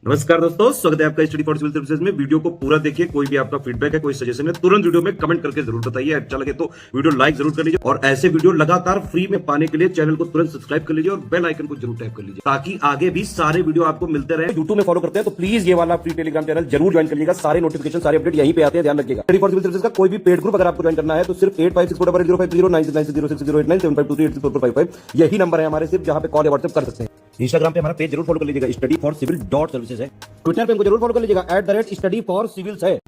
नमस्कार दोस्तों, स्वागत है आपका स्टडी फॉर सिविल सर्विसेज में। वीडियो को पूरा देखिए। कोई भी आपका फीडबैक है, कोई सजेशन है, तुरंत वीडियो में कमेंट करके जरूर बताइए। अच्छा लगे तो वीडियो लाइक जरूर कर लीजिए और ऐसे वीडियो लगातार फ्री में पाने के लिए चैनल को तुरंत सब्सक्राइब कर लीजिए और बेल आइकन को जरूर टैप कर लीजिए ताकि आगे भी सारे वीडियो आपको मिलते रहे। यूट्यूब में फॉलो करते हैं तो प्लीज ये वाला फ्री टेलीग्राम चैनल जरूर ज्वाइन करिएगा। सारे नोटिफिकेशन, सारे अपडेट यहीं पे आते हैं, ध्यान रखिएगा। स्टडी फॉर सिविल सर्विसेज का कोई भी पेड ग्रुप अगर आपको ज्वाइन करना है तो सिर्फ 8564809606089752380455 यही नंबर है हमारे, सिर्फ जहां पे कॉल या व्हाट्सएप कर सकते हैं। इंस्टाग्राम पे हमारा पेज जरूर फॉलो कर लीजिएगा, स्टडी फॉर सिविल .सर्विसेज है। ट्विटर पे हमको जरूर फॉलो कर लीजिएगा, @स्टडी फॉर सिविल्स है।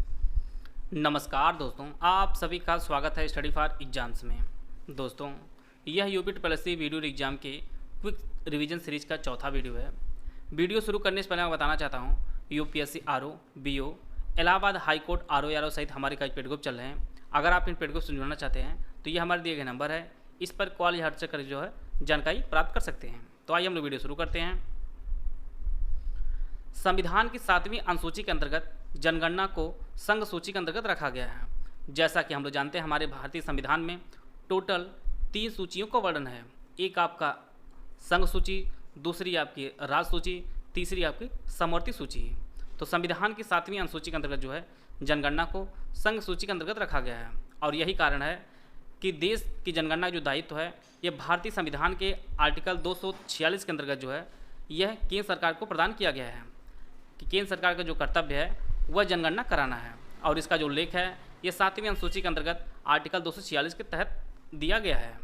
नमस्कार दोस्तों, आप सभी का स्वागत है स्टडी फॉर एग्जाम्स में। दोस्तों, यह यूपी ट्रिपल वीडियो एग्जाम के क्विक रिवीजन सीरीज का चौथा वीडियो है। वीडियो शुरू करने से पहले मैं बताना चाहता हूँ, UPSC RO, BO, Allahabad high court RO सहित हमारे कई पेड ग्रुप चल रहे हैं। अगर आप इन पेड ग्रुप से जुड़ना चाहते हैं तो ये हमारे दिए गए नंबर है, इस पर कॉल या व्हाट्सएप कर जो है जानकारी प्राप्त कर सकते हैं। तो आइए हम लोग वीडियो शुरू करते हैं। संविधान की 7वीं अनुसूची के अंतर्गत जनगणना को संघ सूची के अंतर्गत रखा गया है। जैसा कि हम लोग जानते हैं, हमारे भारतीय संविधान में टोटल 3 सूचियों का वर्णन है। एक आपका संघ सूची, दूसरी आपकी राज्य सूची, तीसरी आपकी समवर्ती सूची। तो संविधान की 7वीं अनुसूची के अंतर्गत जो है जनगणना को संघ सूची के अंतर्गत रखा गया है और यही कारण है कि देश की जनगणना जो दायित्व है यह भारतीय संविधान के आर्टिकल 246 के अंतर्गत जो है यह केंद्र सरकार को प्रदान किया गया है कि केंद्र सरकार का जो कर्तव्य है वह जनगणना कराना है। और इसका जो उल्लेख है यह 7वीं अनुसूची के अंतर्गत आर्टिकल 246 के तहत दिया गया है।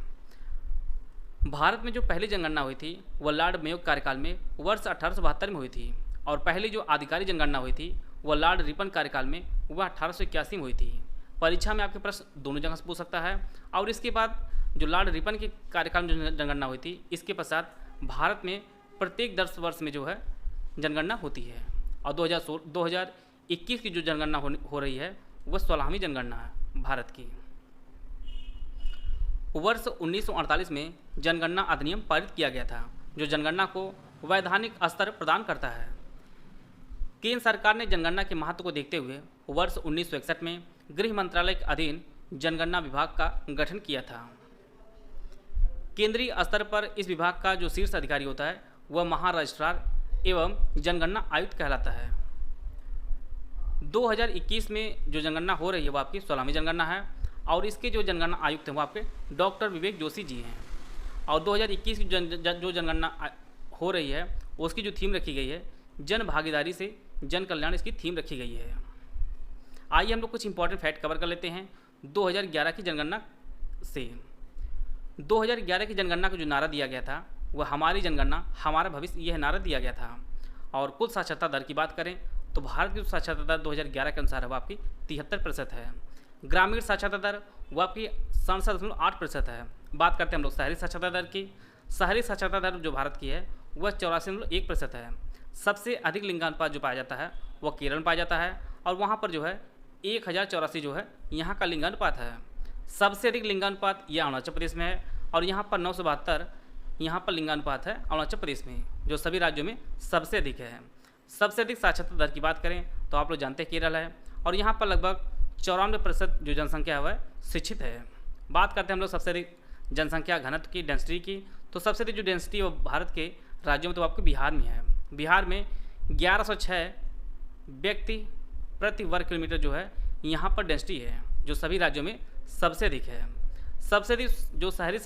भारत में जो पहली जनगणना हुई थी वह लॉर्ड मेयो कार्यकाल में वर्ष 1872 में हुई थी और पहली जो आधिकारिक जनगणना हुई थी वह लॉर्ड रिपन कार्यकाल में वह 1881 में हुई थी। परीक्षा में आपके प्रश्न दोनों जगह से पूछ सकता है। और इसके बाद जो लॉर्ड रिपन के कार्यकाल में जो जनगणना हुई थी, इसके पश्चात भारत में प्रत्येक 10 वर्ष में जो है जनगणना होती है। और 2021 की जो जनगणना हो रही है वह 16वीं जनगणना है भारत की। वर्ष 1948 में जनगणना अधिनियम पारित किया गया था जो जनगणना को वैधानिक स्तर प्रदान करता है। केंद्र सरकार ने जनगणना के महत्व को देखते हुए वर्ष 1961 में गृह मंत्रालय के अधीन जनगणना विभाग का गठन किया था। केंद्रीय स्तर पर इस विभाग का जो शीर्ष अधिकारी होता है वह महारजिस्ट्रार एवं जनगणना आयुक्त कहलाता है। 2021 में जो जनगणना हो रही है वो आपकी 16वीं जनगणना है और इसके जो जनगणना आयुक्त हैं वो आपके डॉक्टर विवेक जोशी जी हैं। और 2021 की जो जनगणना हो रही है उसकी जो थीम रखी गई है जन भागीदारी से जन कल्याण, इसकी थीम रखी गई है। आइए हम लोग कुछ इंपॉर्टेंट फैक्ट कवर कर लेते हैं 2011 की जनगणना से। 2011 की जनगणना को जो नारा दिया गया था वह हमारी जनगणना हमारा भविष्य, यह नारा दिया गया था। और कुल साक्षरता दर की बात करें तो भारत की जो साक्षरता दर 2011 के अनुसार है वह आपकी 73% है। ग्रामीण साक्षरता दर वह आपकी 67.8% है। बात करते हैं हम लोग शहरी साक्षरता दर की। शहरी साक्षरता दर जो भारत की है वह 84.1% है। सबसे अधिक लिंगानुपात जो पाया जाता है वह केरल में पाया जाता है और वहाँ पर जो है 1084 जो है यहाँ का लिंगानुपात है। सबसे अधिक लिंगानुपात यह अरुणाचल प्रदेश में है और यहाँ पर 972 यहाँ पर लिंगानुपात है अरुणाचल प्रदेश में, जो सभी राज्यों में सबसे अधिक है। सबसे अधिक साक्षरता दर की बात करें तो आप लोग जानते हैं केरल है और यहाँ पर लगभग 94% जो जनसंख्या है वह शिक्षित है। बात करते हैं हम लोग सबसे अधिक जनसंख्या घनत्व की, डेंसिटी की, तो सबसे अधिक जो डेंसिटी है भारत के राज्यों में तो आपको बिहार में है। बिहार में 1106 व्यक्ति प्रति वर्ग किलोमीटर जो है यहाँ पर डेंसिटी है, जो सभी राज्यों में सबसे अधिक है। सबसे अधिक जो शहरी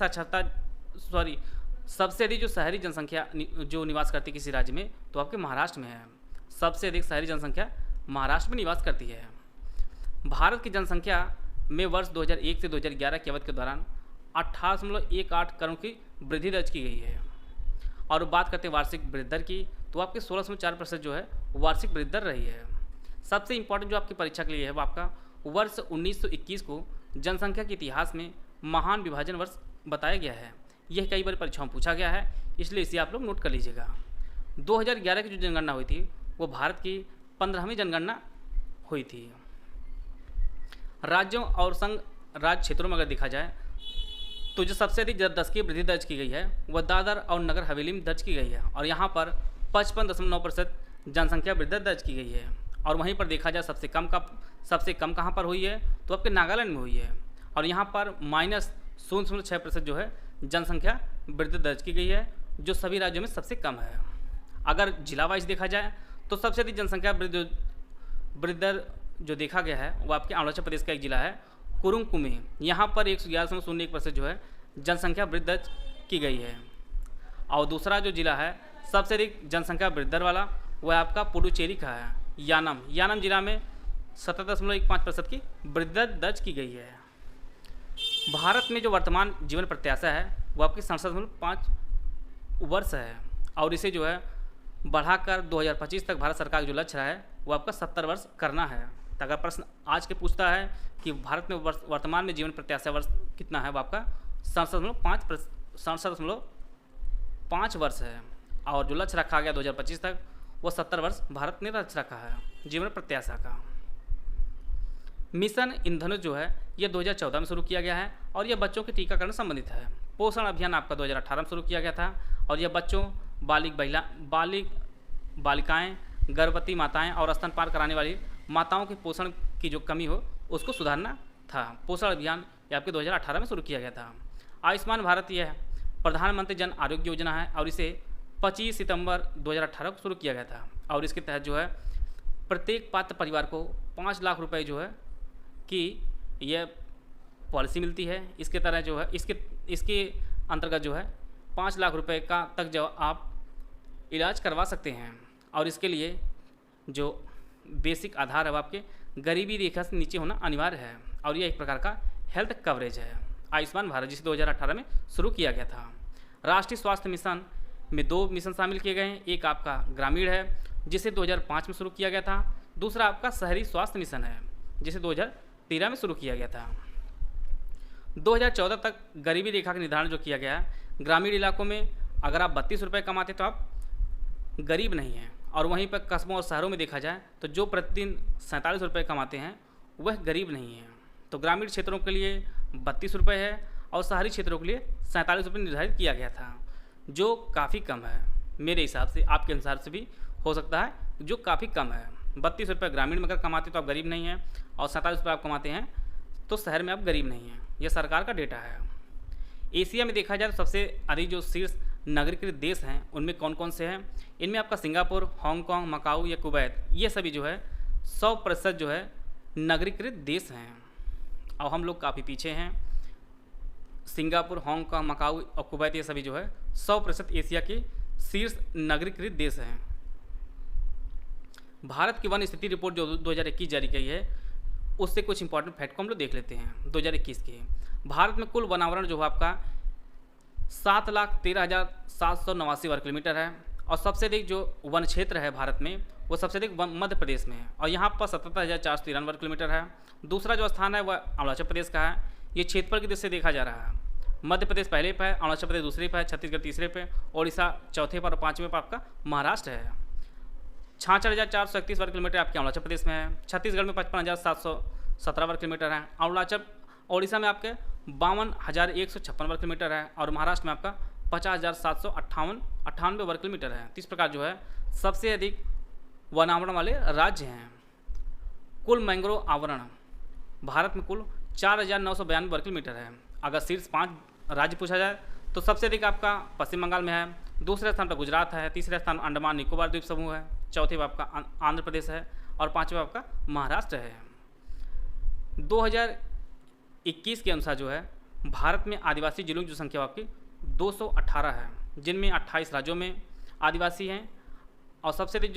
जो शहरी जनसंख्या जो निवास करती है किसी राज्य में तो आपके महाराष्ट्र में है। सबसे अधिक शहरी जनसंख्या महाराष्ट्र में निवास करती है। भारत की जनसंख्या में वर्ष 2001 से 2011 के अवधि के दौरान 18.18 करोड़ की वृद्धि दर्ज की गई है। और बात करते हैं वार्षिक वृद्धि दर की तो आपके 16.4% जो है वार्षिक वृद्धि दर रही है। सबसे इंपॉर्टेंट जो आपकी परीक्षा के लिए है वो आपका वर्ष 1921 को जनसंख्या के इतिहास में महान विभाजन वर्ष बताया गया है। यह कई बार परीक्षाओं में पूछा गया है, इसलिए इसे आप लोग नोट कर लीजिएगा। 2011 की जो जनगणना हुई थी वो भारत की 15वीं जनगणना हुई थी। राज्यों और संघ राज्य क्षेत्रों में अगर देखा जाए तो जो सबसे अधिक दशकीय वृद्धि दर्ज की गई है वह दादर और नगर हवेली में दर्ज की गई है और यहाँ पर 55.9% जनसंख्या वृद्धि दर्ज की गई है। और वहीं पर देखा जाए सबसे कम कहाँ पर हुई है तो आपके नागालैंड में हुई है और यहाँ पर -0.6% जो है जनसंख्या वृद्धि दर्ज की गई है, जो सभी राज्यों में सबसे कम है। अगर जिला वाइज देखा जाए तो सबसे अधिक जनसंख्या वृद्धर जो देखा गया है वो आपके अरुणाचल प्रदेश का एक जिला है कुरुंग कुमे। यहाँ पर 111.01% जो है जनसंख्या वृद्धि दर्ज की गई है। और दूसरा जो जिला है सबसे अधिक जनसंख्या वृद्धि दर वाला वह आपका पुडुचेरी का है यानम जिला में 70.15% की वृद्धि दर दर्ज की गई है। भारत में जो वर्तमान जीवन प्रत्याशा है वो आपकी 67.5 वर्ष है और इसे जो है बढ़ाकर 2025 तक भारत सरकार का जो लक्ष्य है वो आपका 70 वर्ष करना है। तो अगर प्रश्न आज के पूछता है कि भारत में वर्तमान में जीवन प्रत्याशा वर्ष कितना है वो आपका 67.5 वर्ष है और जो लक्ष्य रखा गया 2025 तक वो 70 वर्ष भारत ने लक्ष्य रखा है जीवन प्रत्याशा का। मिशन इंद्रधनुष जो है ये 2014 में शुरू किया गया है और यह बच्चों के टीकाकरण संबंधित है। पोषण अभियान आपका 2018 में शुरू किया गया था और यह बच्चों बालिकाएं गर्भवती माताएं और स्तनपान कराने वाली माताओं के पोषण की जो कमी हो उसको सुधारना था। पोषण अभियान ये आपके 2018 में शुरू किया गया था। आयुष्मान भारत यह प्रधानमंत्री जन आरोग्य योजना है और इसे 25 सितंबर 2018 को शुरू किया गया था और इसके तहत जो है प्रत्येक पात्र परिवार को 5 लाख रुपए जो है कि यह पॉलिसी मिलती है। इसके तरह जो है इसके अंतर्गत जो है 5 लाख रुपए का तक जो आप इलाज करवा सकते हैं और इसके लिए जो बेसिक आधार है वो आपके गरीबी रेखा से नीचे होना अनिवार्य है और यह एक प्रकार का हेल्थ कवरेज है। आयुष्मान भारत जिसे 2018 में शुरू किया गया था। राष्ट्रीय स्वास्थ्य मिशन में 2 मिशन शामिल किए गए हैं। एक आपका ग्रामीण है जिसे 2005 में शुरू किया गया था। दूसरा आपका शहरी स्वास्थ्य मिशन है जिसे 2013 में शुरू किया गया था। 2014 तक गरीबी रेखा का निर्धारण जो किया गया है ग्रामीण इलाकों में अगर आप 32 रुपये कमाते तो आप गरीब नहीं हैं और वहीं पर कस्बों और शहरों में देखा जाए तो जो प्रतिदिन 47 रुपये कमाते हैं वह गरीब नहीं है। तो ग्रामीण क्षेत्रों के लिए 32 रुपये है और शहरी क्षेत्रों के लिए 47 रुपये निर्धारित किया गया था जो काफ़ी कम है। मेरे हिसाब से आपके अनुसार से भी हो सकता है जो काफ़ी कम है। 32 रुपये ग्रामीण में अगर कमाते तो आप गरीब नहीं हैं और 47 रुपये आप कमाते हैं तो शहर में आप गरीब नहीं हैं। यह सरकार का डेटा है। एशिया में देखा जाए तो सबसे अधिक जो शीर्ष नगरीकृत देश हैं उनमें कौन कौन से हैं? इनमें आपका सिंगापुर, हांगकांग, मकाऊ या कुवैत ये सभी जो है 100% जो है नगरीकृत देश हैं और हम लोग काफ़ी पीछे हैं। सिंगापुर, हांगकांग, मकाऊ और कुवैत ये सभी जो है 100% एशिया के शीर्ष नगरीकृत देश हैं। भारत की वन स्थिति रिपोर्ट जो 2021 जारी की है उससे कुछ इंपॉर्टेंट फैक्ट को हम लोग देख लेते हैं। 2021 के भारत में कुल वनावरण जो है आपका 7,13,789 वर्ग किलोमीटर है और सबसे अधिक जो वन क्षेत्र है भारत में वो सबसे अधिक मध्य प्रदेश में है और यहाँ पर 77,493 वर्ग किलोमीटर है। दूसरा जो स्थान है वह अरुणाचल प्रदेश का है। ये क्षेत्रफल की दृष्टि से देखा जा रहा है। मध्य प्रदेश पहले पे है, अरुणाचल प्रदेश दूसरे पे है, छत्तीसगढ़ तीसरे पे, उड़ीसा चौथे पर और 5वें पर आपका महाराष्ट्र है। 66,431 वर्ग किलोमीटर आपके अरुणाचल प्रदेश में है। छत्तीसगढ़ में 55,717 वर्ग किलोमीटर है। उड़ीसा में आपके 52,156 वर्ग किलोमीटर है और महाराष्ट्र में आपका 50,798 वर्ग किलोमीटर है। इस प्रकार जो है सबसे अधिक वनावरण वाले राज्य हैं। कुल मैंग्रोव आवरण भारत में कुल 4,992 वर्ग किलोमीटर है। अगर शीर्ष 5 राज्य पूछा जाए तो सबसे अधिक आपका पश्चिम बंगाल में है, दूसरे स्थान पर गुजरात है, तीसरे स्थान अंडमान निकोबार द्वीप समूह है, चौथे पर आपका आंध्र प्रदेश है और 5वां आपका महाराष्ट्र है। 2021 के अनुसार जो है भारत में आदिवासी जिलों की जो संख्या आपकी 218 है, जिनमें 28 राज्यों में आदिवासी हैं और सबसे अधिक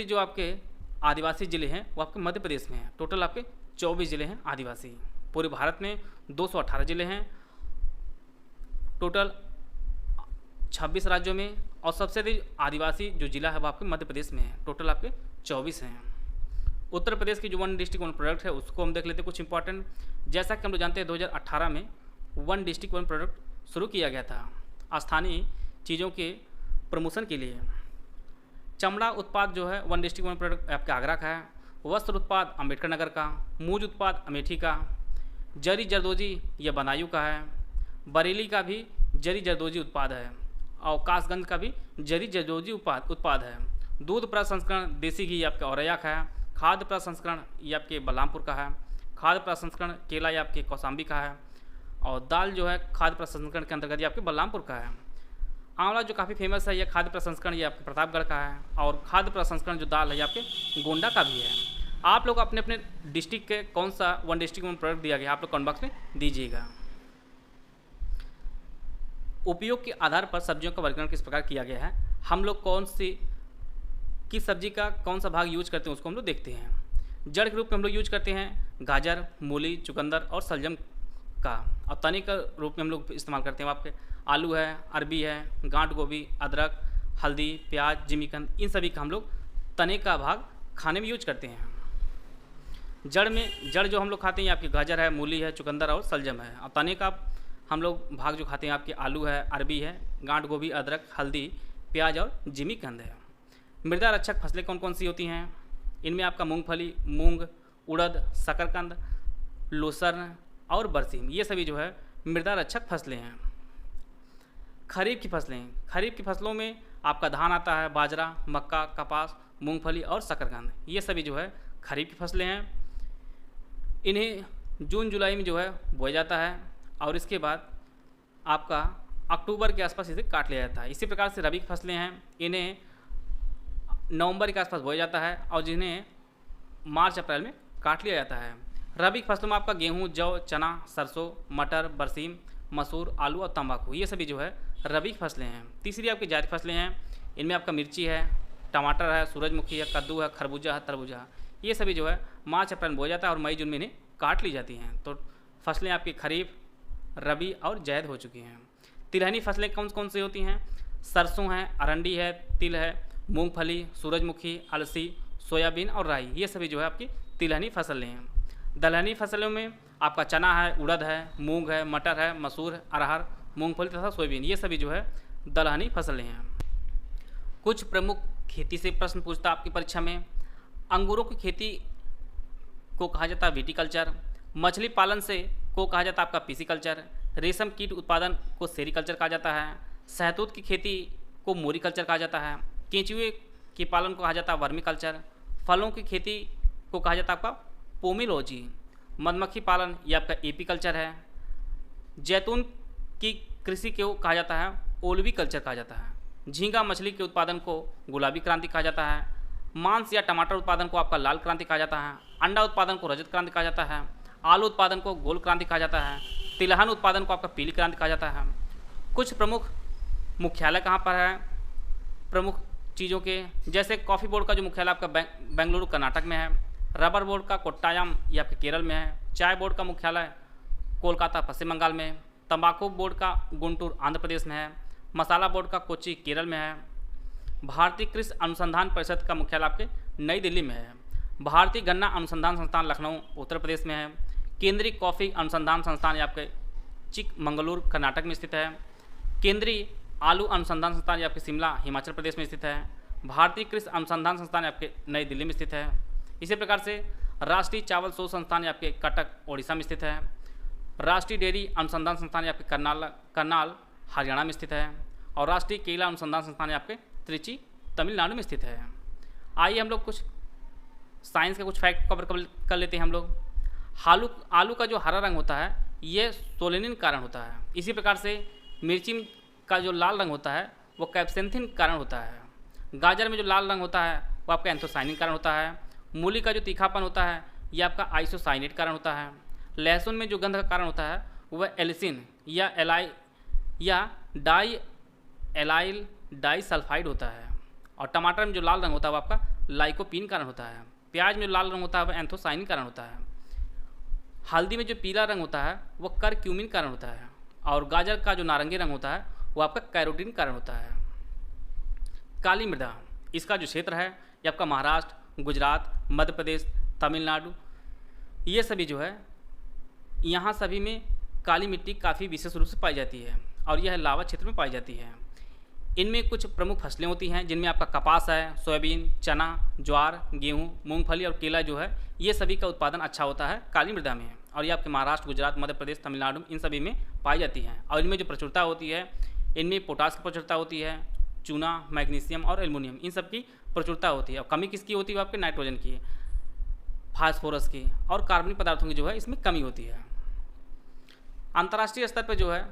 जो आपके आदिवासी ज़िले हैं वो आपके मध्य प्रदेश में हैं। टोटल आपके 24 ज़िले हैं आदिवासी। पूरे भारत में 218 ज़िले हैं टोटल 26 राज्यों में और सबसे अधिक आदिवासी जो ज़िला है वो आपके मध्य प्रदेश में है। टोटल आपके 24 हैं। उत्तर प्रदेश की जो वन डिस्ट्रिक्ट वन प्रोडक्ट है उसको हम देख लेते हैं कुछ इंपॉर्टेंट। जैसा कि हम लोग जानते हैं 2018 में वन डिस्ट्रिक्ट वन प्रोडक्ट शुरू किया गया था स्थानीय चीज़ों के प्रमोशन के लिए। चमड़ा उत्पाद जो है वन डिस्ट्रिक्ट वन प्रोडक्ट आपके आगरा का है। वस्त्र उत्पाद अम्बेडकर नगर का। मूज उत्पाद अमेठी का। जरी जरदोजी यह बदायूं का है। बरेली का भी जरी जरदोजी उत्पाद है और कासगंज का भी जरी जरदोजी उत्पाद है। दूध प्रसंस्करण देसी घी आपके औरैया का है। खाद्य प्रसंस्करण ये आपके बलरामपुर का है। खाद्य प्रसंस्करण केला ये आपके कौशाम्बी का है और दाल जो है खाद्य प्रसंस्करण के अंतर्गत ये आपके बलरामपुर का है। आंवला जो काफ़ी फेमस है, यह खाद्य प्रसंस्करण ये आपके प्रतापगढ़ का है, और खाद्य प्रसंस्करण जो दाल है ये आपके गोंडा का भी है। आप लोग अपने अपने डिस्ट्रिक्ट के कौन सा वन डिस्ट्रिक्ट में प्रोडक्ट दिया गया आप लोग कमेंट बॉक्स में दीजिएगा। उपयोग के आधार पर सब्जियों का वर्गीकरण किस प्रकार किया गया है, हम लोग कौन सी किस सब्जी का कौन सा भाग यूज करते हैं उसको हम लोग देखते हैं। जड़ के रूप में हम लोग यूज करते हैं गाजर, मूली, चुकंदर और सलजम का, और तने का रूप में हम लोग इस्तेमाल करते हैं आपके आलू है, अरबी है, गांठ गोभी, अदरक, हल्दी, प्याज, जिमीकंद, इन सभी का हम लोग तने का भाग खाने में यूज करते हैं। जड़ जो हम लोग खाते हैं आपकी गाजर है, मूली है, चुकंदर और सलजम है, और तने का हम लोग भाग जो खाते हैं आपके आलू है, अरबी है, गांठ गोभी, अदरक, हल्दी, प्याज और जिमीकंद है। मृदा रक्षक फसलें कौन कौन सी होती हैं, इनमें आपका मूंगफली, मूंग, उड़द, शकरकंद, लूसर्न और बरसीम, ये सभी जो है मृदा रक्षक फसलें हैं। खरीफ की फसलों में आपका धान आता है, बाजरा, मक्का, कपास, मूंगफली और शकरकंद, ये सभी जो है खरीफ की फसलें हैं। इन्हें जून जुलाई में जो है बोया जाता है, और इसके बाद आपका अक्टूबर के आसपास इसे काट लिया जाता है। इसी प्रकार से रबी की फसलें हैं, इन्हें नवंबर के आसपास बोया जाता है, और जिन्हें मार्च अप्रैल में काट लिया जाता है। रबी की फसलों में आपका गेहूँ, जौ, चना, सरसों, मटर, बरसीम, मसूर, आलू और तंबाकू, ये सभी जो है रबी की फसलें हैं। तीसरी आपकी जायद फसलें हैं, इनमें आपका मिर्ची है, टमाटर है, सूरजमुखी है, कद्दू है, खरबूजा है, तरबूजा, ये सभी जो है मार्च अप्रैल में बोया जाता है और मई जून में इन्हें काट ली जाती हैं। तो फसलें आपकी खरीफ, रबी और जायद हो चुकी हैं। तिलहनी फसलें कौन कौन सी होती हैं, सरसों है, अरंडी है, तिल है, मूंगफली, सूरजमुखी, अलसी, सोयाबीन और राई, ये सभी जो है आपकी तिलहनी फसलें हैं। दलहनी फसलों में आपका चना है, उड़द है, मूंग है, मटर है, मसूर, अरहर, मूंगफली तथा सोयाबीन, ये सभी जो है दलहनी फसलें हैं। कुछ प्रमुख खेती से प्रश्न पूछता आपकी परीक्षा में। अंगूरों की खेती को कहा जाता है विटीकल्चर, मछली पालन से को कहा जाता है आपका पिसीकल्चर, रेशम कीट उत्पादन को सेरीकल्चर कहा जाता है, शहतूत की खेती को मोरीकल्चर कहा जाता है, केंचुए के पालन को कहा जाता है वर्मीकल्चर, फलों की खेती को कहा जाता है आपका पोमिलोजी, मधुमक्खी पालन ये आपका एपीकल्चर है, जैतून की कृषि को कहा जाता है ओल्विकल्चर कहा जाता है, झींगा मछली के उत्पादन को गुलाबी क्रांति कहा जाता है, मांस या टमाटर उत्पादन को आपका लाल क्रांति कहा जाता है, अंडा उत्पादन को रजत क्रांति कहा जाता है, आलू उत्पादन को गोल क्रांति कहा जाता है, तिलहन उत्पादन को आपका पीली क्रांति कहा जाता है। कुछ प्रमुख मुख्यालय कहाँ पर है प्रमुख चीज़ों के, जैसे कॉफ़ी बोर्ड का जो मुख्यालय आपका बेंगलुरु कर्नाटक में है, रबर बोर्ड का कोट्टायम ये आपके केरल में है, चाय बोर्ड का मुख्यालय कोलकाता पश्चिम बंगाल में, तंबाकू बोर्ड का गुंटूर आंध्र प्रदेश में है, मसाला बोर्ड का कोच्चि केरल में है, भारतीय कृषि अनुसंधान परिषद का मुख्यालय आपके नई दिल्ली में है, भारतीय गन्ना अनुसंधान संस्थान लखनऊ उत्तर प्रदेश में है, केंद्रीय कॉफ़ी अनुसंधान संस्थान ये आपके चिकमंगलुरु कर्नाटक में स्थित है, केंद्रीय आलू अनुसंधान संस्थान ये आपके शिमला हिमाचल प्रदेश में स्थित है, भारतीय कृषि अनुसंधान संस्थान आपके नई दिल्ली में स्थित है। इसी प्रकार से राष्ट्रीय चावल शोध संस्थान आपके कटक ओडिशा में स्थित है, राष्ट्रीय डेयरी अनुसंधान संस्थान आपके करनाल हरियाणा में स्थित है, और राष्ट्रीय केला अनुसंधान संस्थान आपके त्रिची तमिलनाडु में स्थित है। आइए हम लोग कुछ साइंस के कुछ फैक्ट कवर कर लेते हैं हम लोग। आलू का जो हरा रंग होता है ये सोलेनिन कारण होता है। इसी प्रकार से मिर्ची का जो लाल रंग होता है वो कैप्सेंथिन कारण होता है। गाजर में जो लाल रंग होता है वो आपका एंथोसाइनिन कारण होता है। मूली का जो तीखापन होता है ये आपका आइसोसाइनेट कारण होता है। लहसुन में जो गंध का कारण होता है वह एलिसिन या डाई एलाइल डाइसल्फाइड होता है। और टमाटर में जो लाल रंग होता है वो आपका लाइकोपीन कारण होता है। प्याज में जो लाल रंग होता है वह एंथोसाइनिन कारण होता है। हल्दी में जो पीला रंग होता है वो करक्यूमिन कारण होता है। और गाजर का जो नारंगी रंग होता है वो आपका कैरोटीन कारण होता है। काली मृदा इसका जो क्षेत्र है ये आपका महाराष्ट्र, गुजरात, मध्य प्रदेश, तमिलनाडु, ये सभी जो है यहाँ सभी में काली मिट्टी काफ़ी विशेष रूप से पाई जाती है और यह लावा क्षेत्र में पाई जाती है। इनमें कुछ प्रमुख फसलें होती हैं जिनमें आपका कपास है, सोयाबीन, चना, ज्वार, गेहूं, मूंगफली और केला जो है ये सभी का उत्पादन अच्छा होता है काली मृदा में। और ये आपके महाराष्ट्र, गुजरात, मध्य प्रदेश, तमिलनाडु इन सभी में पाई जाती हैं। और इनमें जो प्रचुरता होती है इनमें पोटास की प्रचुरता होती है, चूना, मैग्नीशियम और एल्युमिनियम इन सब की प्रचुरता होती है। और कमी किसकी होती है आपके नाइट्रोजन की, फास्फोरस की और कार्बनिक पदार्थों की जो है इसमें कमी होती है। अंतर्राष्ट्रीय स्तर पर जो है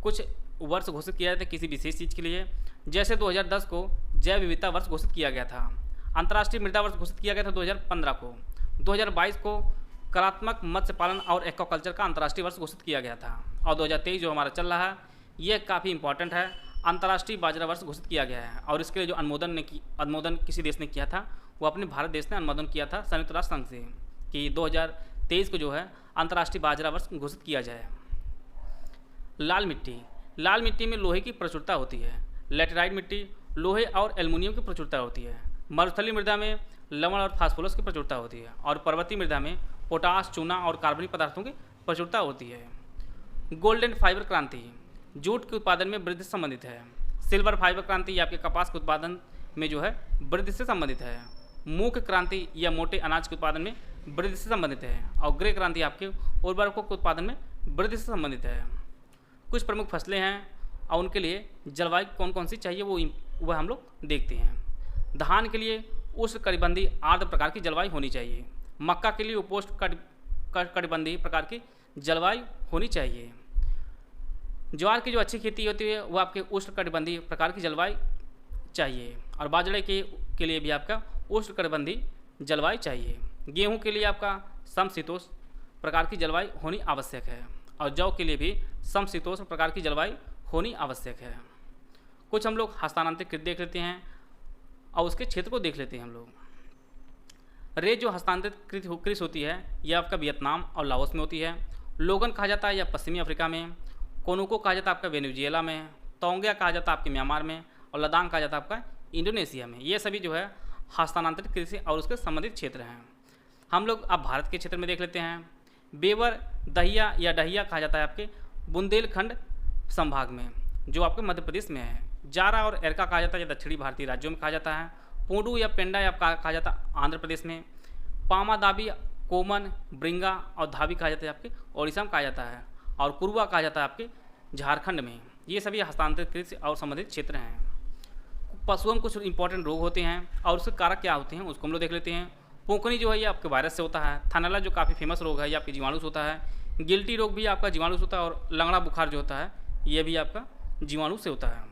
कुछ वर्ष घोषित किया जाता है किसी विशेष चीज़ के लिए। जैसे 2010 को जैव विविधता वर्ष घोषित किया गया था। अंतर्राष्ट्रीय मृदा वर्ष घोषित किया गया था 2015 को। 2022 को कलात्मक मत्स्य पालन और एक्वाकल्चर का अंतर्राष्ट्रीय वर्ष घोषित किया गया था। और 2023 जो हमारा चल रहा है यह काफ़ी इंपॉर्टेंट है, अंतर्राष्ट्रीय बाजरा वर्ष घोषित किया गया है। और इसके लिए जो अनुमोदन किसी देश ने किया था वो अपने भारत देश ने अनुमोदन किया था संयुक्त राष्ट्र संघ से कि 2023 को जो है अंतर्राष्ट्रीय बाजरा वर्ष घोषित किया जाए। लाल मिट्टी में लोहे की प्रचुरता होती है। लैटेराइट मिट्टी लोहे और एल्युमिनियम की प्रचुरता होती है। मरुस्थलीय मृदा में लवण और फास्फोरस की प्रचुरता होती है। और पर्वतीय मृदा में पोटाश, चूना और कार्बनिक पदार्थों की प्रचुरता होती है। गोल्डन फाइबर क्रांति जूट के उत्पादन में वृद्धि से संबंधित है। सिल्वर फाइबर क्रांति आपके कपास के उत्पादन में जो है वृद्धि से संबंधित है। मूंग क्रांति या मोटे अनाज के उत्पादन में वृद्धि से संबंधित है। और ग्रे क्रांति आपके उर्वरकों के उत्पादन में वृद्धि से संबंधित है। कुछ प्रमुख फसलें हैं और उनके लिए जलवायु कौन कौन सी चाहिए वह हम लोग देखते हैं। धान के लिए उष्णकटिबंधीय आर्द्र प्रकार की जलवायु होनी चाहिए। मक्का के लिए उपोष्ण कटिबंधीय प्रकार की जलवायु होनी चाहिए। ज्वार की जो अच्छी खेती होती है वो आपके उष्णकटिबंधीय प्रकार की जलवायु चाहिए। और बाजरे के लिए भी आपका उष्णकटिबंधीय जलवायु चाहिए। गेहूं के लिए आपका समशीतोष्ण प्रकार की जलवायु होनी आवश्यक है। और जौ के लिए भी समशीतोष्ण प्रकार की जलवायु होनी आवश्यक है। कुछ हम लोग हस्तांतरित कृषि देख लेते हैं और उसके क्षेत्र को देख लेते हैं हम लोग। रेत जो हस्तांतरित कृषि होती है यह आपका वियतनाम और लाओस में होती है। लोगन कहा जाता है या पश्चिमी अफ्रीका में। कोनुको कहा जाता है आपका वेनेजुएला में। तोंगिया कहा जाता है आपके म्यांमार में। और लद्दाख कहा जाता है आपका इंडोनेशिया में। ये सभी जो है हस्तांतरित कृषि और उसके संबंधित क्षेत्र हैं। हम लोग अब भारत के क्षेत्र में देख लेते हैं। बेवर दहिया या डहिया कहा जाता है आपके बुंदेलखंड संभाग में जो आपके मध्य प्रदेश में है। जारा और एरका कहा जाता है दक्षिणी भारतीय राज्यों में कहा जाता है। पोंडू या पेंडा या कहा जाता है आंध्र प्रदेश में। पामा दाबी, कोमन, ब्रिंगा और धाबी कहा जाता है आपके ओडिशा में कहा जाता है। और कुरुआ कहा जाता है आपके झारखंड में। ये सभी हस्तांतरित कृषि और संबंधित क्षेत्र हैं। पशुओं में कुछ इंपॉर्टेंट रोग होते हैं और उसके कारक क्या होते हैं उसको हम लोग देख लेते हैं। पोकनी जो है ये आपके वायरस से होता है। थानेला जो काफ़ी फेमस रोग है ये आपके जीवाणु से होता है। गिल्टी रोग भी आपका जीवाणु से होता है। और लंगड़ा बुखार जो होता है ये भी आपका जीवाणु से होता है।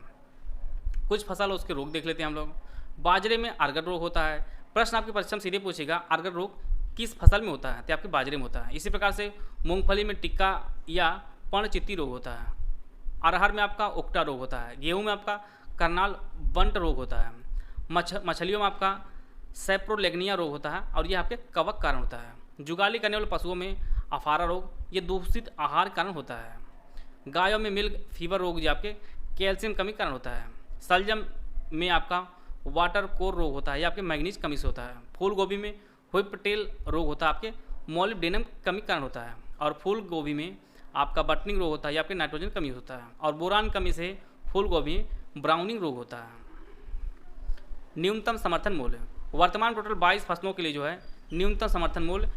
कुछ फसल उसके रोग देख लेते हैं हम लोग। बाजरे में अर्गर रोग होता है। प्रश्न आपके परीक्षा में सीधे पूछेगा अर्गर रोग किस फसल में होता है तो आपके बाजरे में होता है। इसी प्रकार से मूंगफली में टिक्का या पर्णचित्ती रोग होता है। अरहर में आपका उकटा रोग होता है। गेहूं में आपका करनाल बंट रोग होता है। मछलियों में आपका सेप्रोलेग्निया रोग होता है और यह आपके कवक कारण होता है। जुगाली करने वाले पशुओं में अफारा रोग ये दूषित आहार कारण होता है। गायों में मिल्क फीवर रोग जो आपके कैल्शियम कमी कारण होता है। सलजम में आपका वाटर कोर रोग होता है या आपके मैग्नीज कमी से होता है। फूल गोभी में हुइपटेल रोग होता है आपके मोलिब्डेनम कमी कारण होता है। और फूल गोभी में आपका बटनिंग रोग होता है या आपके नाइट्रोजन कमी होता है। और बोरान कमी से फूल गोभी ब्राउनिंग रोग होता है। न्यूनतम समर्थन मूल्य वर्तमान टोटल 22 फसलों के लिए जो है न्यूनतम समर्थन मूल्य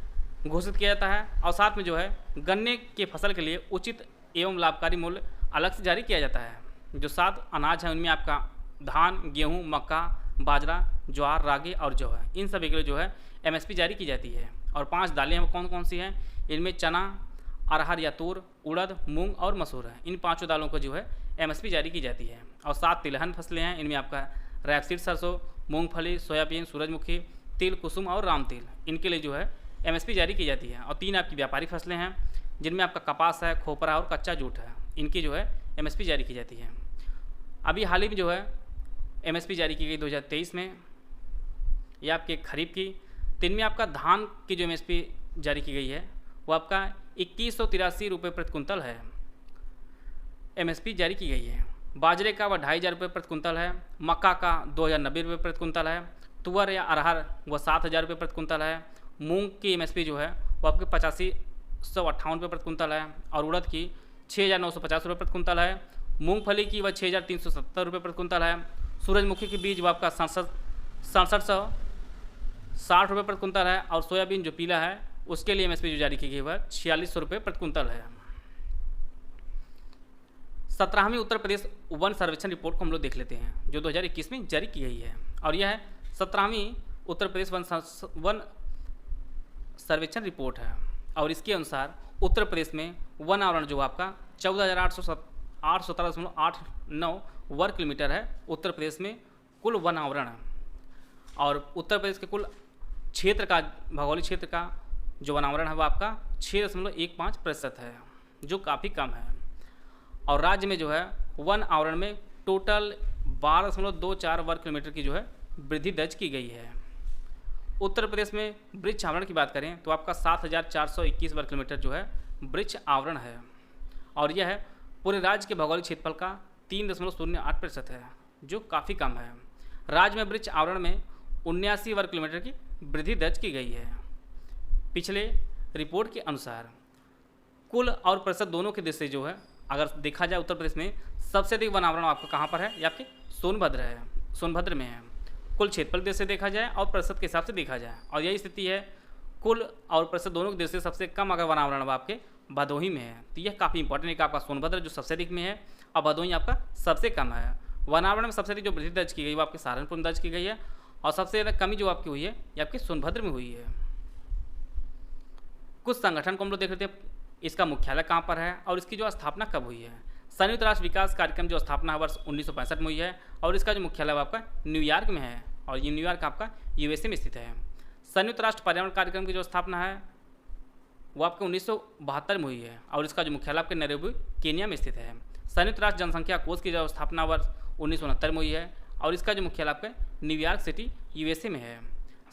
घोषित किया जाता है। और साथ में जो है गन्ने के फसल के लिए उचित एवं लाभकारी मूल्य अलग से जारी किया जाता है। जो 7 अनाज हैं उनमें आपका धान, गेहूं, मक्का, बाजरा, ज्वार, रागी और जौ है। इन सभी के लिए जो है एमएसपी जारी की जाती है। और 5 दालें हैं कौन कौन सी हैं इनमें चना, अरहर या तूर, उड़द, मूंग और मसूर है। इन 5 दालों को जो है एमएसपी जारी की जाती है। और 7 तिलहन फसलें हैं इनमें आपका रैपसीड सरसों, मूंगफली, सोयाबीन, सूरजमुखी, तिल, कुसुम और राम तिल इनके लिए जो है एमएसपी जारी की जाती है। और 3 आपकी व्यापारिक फसलें हैं जिनमें आपका कपास है, खोपरा और कच्चा जूट है। इनकी जो है एमएसपी जारी की जाती है। अभी हाल ही में जो है एमएसपी जारी की गई 2023 में ये आपके खरीफ की। तो इनमें आपका धान की जो एमएसपी जारी की गई है वो आपका 2183 रुपये प्रति कुंतल है एमएसपी जारी की गई है। बाजरे का वह 2500 रुपये प्रति कुंतल है। मक्का का 2090 रुपये प्रति कुंतल है। तुअर या अरहर वह 7000 रुपये प्रति कुंतल है। मूंग की एमएसपी जो है वो आपके 8558 रुपये प्रति कुंतल है। और उड़द की 6950 रुपये प्रति कुंतल है। मूंगफली की वह 6370 रुपये प्रति कुंतल है। सूरजमुखी के बीज वो आपका 6760 रुपये प्रति कुंतल है। और सोयाबीन जो पीला है उसके लिए एमएसपी जो जारी की गई वह 4600 रुपये प्रति कुंतल है। 17वीं उत्तर प्रदेश वन सर्वेक्षण रिपोर्ट को हम लोग देख लेते हैं जो 2021 में जारी की गई है। और यह है 17वीं उत्तर प्रदेश वन सर्वेक्षण रिपोर्ट है। और इसके अनुसार उत्तर प्रदेश में वन आवरण जो आपका 817.89 वर्ग किलोमीटर है उत्तर प्रदेश में कुल वन आवरण। और उत्तर प्रदेश के कुल क्षेत्र का, भौगोलिक क्षेत्र का जो वनावरण है वो आपका 6.15% है, जो काफ़ी कम है। और राज्य में जो है वन आवरण में टोटल 12.24 वर्ग किलोमीटर की जो है वृद्धि दर्ज की गई है। उत्तर प्रदेश में वृक्ष आवरण की बात करें तो आपका 7,421 वर्ग किलोमीटर जो है वृक्ष आवरण है, और यह है पूरे राज्य के भौगोलिक क्षेत्रफल का 3.08% है, जो काफ़ी कम है। राज्य में वृक्ष आवरण में 79 वर्ग किलोमीटर की वृद्धि दर्ज की गई है। पिछले रिपोर्ट के अनुसार कुल और प्रतिशत दोनों की दृष्टि से जो है अगर देखा जाए उत्तर प्रदेश में सबसे अधिक वन आवरण आपको कहाँ पर है, ये आपके सोनभद्र है, सोनभद्र में है। कुल क्षेत्रफल की दृष्टि से देखा जाए और प्रतिशत के हिसाब से देखा जाए, और यही स्थिति है कुल और प्रतिशत दोनों की दृष्टि से सबसे कम अगर वन आवरण आपके भदोही में है। तो यह काफ़ी इंपॉर्टेंट है कि आपका सोनभद्र जो सबसे अधिक में है और भदोही आपका सबसे कम है। वन आवरण में सबसे अधिक जो वृद्धि दर्ज की गई वो आपके सहारनपुर में दर्ज की गई है, और सबसे ज़्यादा कमी जो आपकी हुई है ये आपके सोनभद्र में हुई है। कुछ संगठन को हम लोग देख लेते हैं, इसका मुख्यालय कहाँ पर है और इसकी जो स्थापना कब हुई है। संयुक्त राष्ट्र विकास कार्यक्रम जो स्थापना है वर्ष 1965 में हुई है, और इसका जो मुख्यालय आपका न्यूयॉर्क में है, और ये न्यूयॉर्क आपका यूएसए में स्थित है। संयुक्त राष्ट्र पर्यावरण कार्यक्रम की जो स्थापना है वो आपके 1972 में हुई है, और इसका जो मुख्यालय आपके नैरोबी केन्या में स्थित है। संयुक्त राष्ट्र जनसंख्या कोष की जो स्थापना वर्ष 1969 में हुई है, और इसका जो मुख्यालय आपके न्यूयॉर्क सिटी यूएसए में है।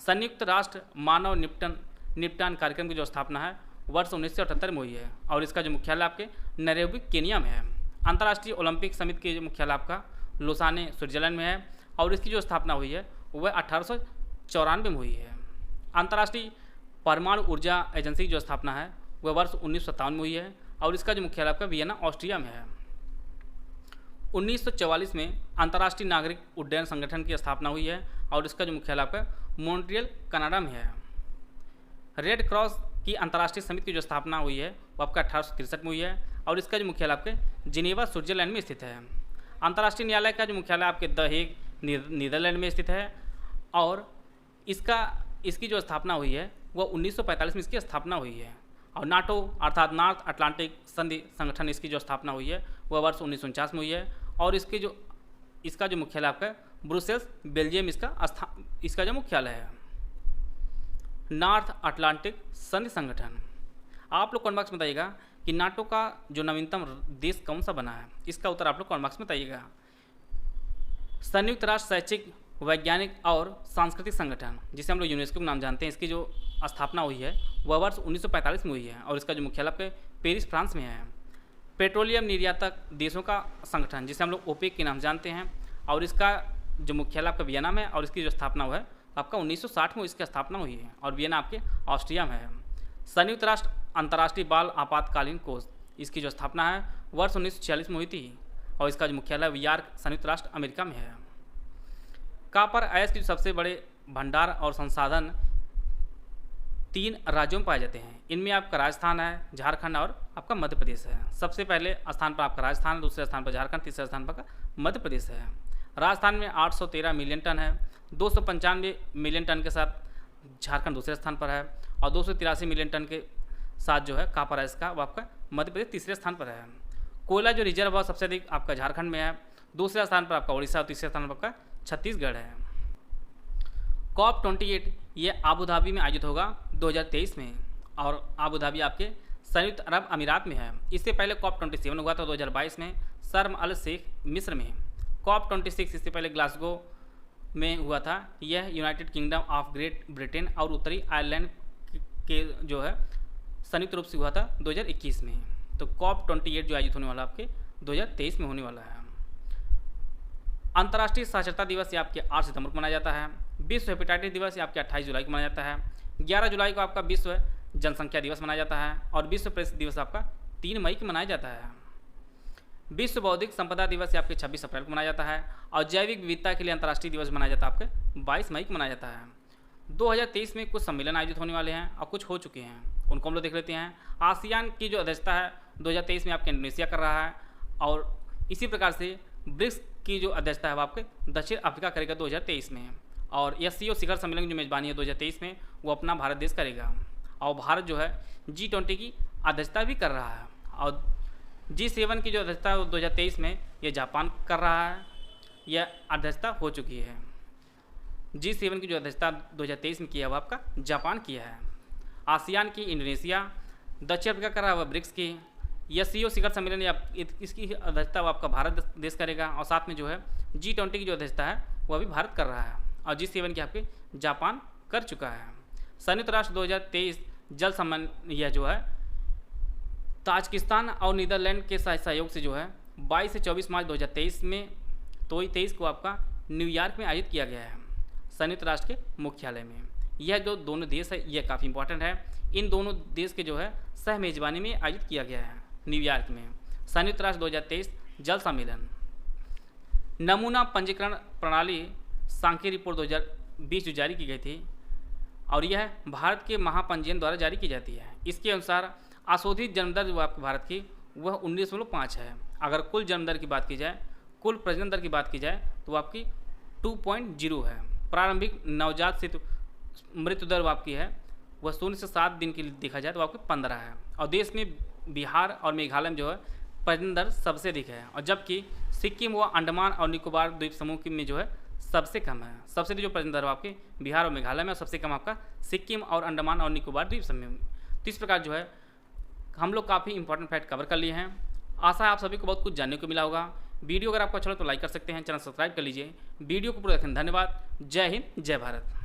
संयुक्त राष्ट्र मानव निपटान कार्यक्रम की जो स्थापना है वर्ष 1978 में हुई है, और इसका जो मुख्यालय आपके नैरोबी केन्या में है। अंतर्राष्ट्रीय ओलंपिक समिति की जो मुख्यालय आपका लोसाने स्विट्जरलैंड में है, और इसकी जो स्थापना हुई है वह 1894 में हुई है। अंतर्राष्ट्रीय परमाणु ऊर्जा एजेंसी की जो स्थापना है वह वर्ष 1957 में हुई है, और इसका जो मुख्यालय आपका वियना ऑस्ट्रिया में है। 1944 में अंतर्राष्ट्रीय नागरिक उड्डयन संगठन की स्थापना हुई है, और इसका जो मुख्यालय आपका मॉन्ट्रियल कनाडा में है। रेड क्रॉस की अंतर्राष्ट्रीय समिति की जो स्थापना हुई है वो आपका 1863 में हुई है, और इसका जो मुख्यालय आपके जिनेवा स्विट्जरलैंड में स्थित है। अंतर्राष्ट्रीय न्यायालय का जो मुख्यालय आपके द हेग नीदरलैंड में स्थित है, और इसकी जो स्थापना हुई है वह 1945 में इसकी स्थापना हुई है। और नाटो अर्थात नॉर्थ अटलांटिक संधि संगठन इसकी जो स्थापना हुई है वह वर्ष 1949 में हुई है, और इसका जो मुख्यालय आपका ब्रुसेल्स बेल्जियम इसका जो मुख्यालय है। नॉर्थ अटलांटिक संधि संगठन, आप लोग कमेंट बॉक्स में बताइएगा कि नाटो का जो नवीनतम देश कौन सा बना है, इसका उत्तर आप लोग कमेंट बॉक्स में बताइएगा। संयुक्त राष्ट्र शैक्षिक वैज्ञानिक और सांस्कृतिक संगठन, जिसे हम लोग यूनेस्को के नाम जानते हैं, इसकी जो स्थापना हुई है वह वर्ष 1945 में हुई है, और इसका जो मुख्यालय आपके पेरिस फ्रांस में है। पेट्रोलियम निर्यातक देशों का संगठन, जिसे हम लोग ओपेक के नाम जानते हैं, और इसका जो मुख्यालय आपका वियना में है, और इसकी जो स्थापना हुआ है आपका 1960 में इसकी स्थापना हुई है, और वियना आपके ऑस्ट्रिया में है। संयुक्त राष्ट्र अंतर्राष्ट्रीय बाल आपातकालीन कोष, इसकी जो स्थापना है वर्ष 1946 में हुई थी, और इसका जो मुख्यालय न्यूयॉर्क संयुक्त राष्ट्र अमेरिका में है। कॉपर अयस्क के सबसे बड़े भंडार और संसाधन 3 राज्यों में पाए जाते हैं। इनमें आपका राजस्थान है, झारखंड और आपका मध्य प्रदेश है। सबसे पहले स्थान पर आपका राजस्थान, दूसरे स्थान पर झारखंड, तीसरे स्थान पर मध्य प्रदेश है। राजस्थान में 813 मिलियन टन है, 295 मिलियन टन के साथ झारखंड दूसरे स्थान पर है, और 283 मिलियन टन के साथ जो है कॉपर अयस्क का वो आपका मध्य प्रदेश तीसरे स्थान पर है। कोयला जो रिजर्व है सबसे अधिक आपका झारखंड में है, दूसरे स्थान पर आपका उड़ीसा और तीसरे स्थान पर आपका छत्तीसगढ़ है। COP 28 ये आबू धाबी में आयोजित होगा 2023 में, और आबू धाबी आपके संयुक्त अरब अमीरात में है। इससे पहले COP 27 हुआ था 2022 में शर्म अल शेख मिस्र में। COP 26 इससे पहले ग्लासगो में हुआ था, यह United kingdom of great Britain और उत्तरी आयरलैंड के जो है संयुक्त रूप से हुआ था 2021 में। तो COP 28 जो आयोजित होने वाला आपके 2023 में होने वाला है। अंतर्राष्ट्रीय साक्षरता दिवस ये आपके 8 सितंबर को मनाया जाता है। विश्व हेपेटाइटिस दिवस ये आपके 28 जुलाई को मनाया जाता है। 11 जुलाई को आपका विश्व जनसंख्या दिवस मनाया जाता है, और विश्व प्रेस दिवस आपका 3 मई को मनाया जाता है। विश्व बौद्धिक संपदा दिवस ये आपके 26 अप्रैल को मनाया जाता है, और जैविक विविधता के लिए अंतर्राष्ट्रीय दिवस मनाया जाता है आपके 22 मई को मनाया जाता है। 2023 में कुछ सम्मेलन आयोजित होने वाले हैं और कुछ हो चुके हैं, उनको हम लोग देख लेते हैं। आसियान की जो अध्यक्षता है 2023 में आपके इंडोनेशिया कर रहा है, और इसी प्रकार से ब्रिक्स की जो अध्यक्षता है वो आपके दक्षिण अफ्रीका करेगा 2023 में, और SCO शिखर सम्मेलन की जो मेजबानी है 2023 में वो अपना भारत देश करेगा, और भारत जो है G20 की अध्यक्षता भी कर रहा है। और G7 की जो अध्यक्षता है वो 2023 में ये जापान कर रहा है, यह अध्यक्षता हो चुकी है। G7 की जो अध्यक्षता 2023 में किया है वो आपका जापान किया है। आसियान की इंडोनेशिया, दक्षिण अफ्रीका कर रहा है वह ब्रिक्स की। SCO शिखर सम्मेलन या इसकी अध्यक्षता वो आपका भारत देश करेगा, और साथ में जो है G20 की जो अध्यक्षता है वह भी भारत कर रहा है, और G7 की आपके जापान कर चुका है। संयुक्त राष्ट्र 2023 जल सम्मेलन यह जो है ताजिकिस्तान और नीदरलैंड के सहयोग से जो है 22 से 24 मार्च 2023 में 23 को आपका न्यूयॉर्क में आयोजित किया गया है, संयुक्त राष्ट्र के मुख्यालय में। यह जो दोनों देश है यह काफ़ी इंपॉर्टेंट है। इन दोनों देश के जो है सह मेजबानी में आयोजित किया गया है न्यूयॉर्क में संयुक्त राष्ट्र 2023 जल सम्मेलन। नमूना पंजीकरण प्रणाली सांख्यिकी रिपोर्ट 2020 जो जारी की गई थी, और यह भारत के महापंजीयन द्वारा जारी की जाती है। इसके अनुसार अशोधित जन्म दर जो आपकी भारत की वह 19.5 है। अगर कुल जन्म दर की बात की जाए, कुल प्रजनन दर की बात की जाए तो आपकी 2.0 है। प्रारंभिक नवजात शिशु मृत्यु दर आपकी है वह 0 से 7 दिन के लिए देखा जाए तो आपकी 15 है। और देश में बिहार और मेघालय में जो है प्रजनन दर सबसे अधिक है, और जबकि सिक्किम व अंडमान और निकोबार द्वीप समूह में जो है सबसे कम है। सबसे अधिक जो प्रजनन दर आपके बिहार और मेघालय में, और सबसे कम आपका सिक्किम और अंडमान और निकोबार द्वीप समूह में। तो इस प्रकार जो है हम लोग काफ़ी इंपॉर्टेंट फैक्ट कवर कर लिए हैं। आशा है आप सभी को बहुत कुछ जानने को मिला होगा। वीडियो अगर आपको अच्छा लगे तो लाइक कर सकते हैं, चैनल सब्सक्राइब कर लीजिए। वीडियो को पूरा देखें, धन्यवाद। जय हिंद, जय भारत।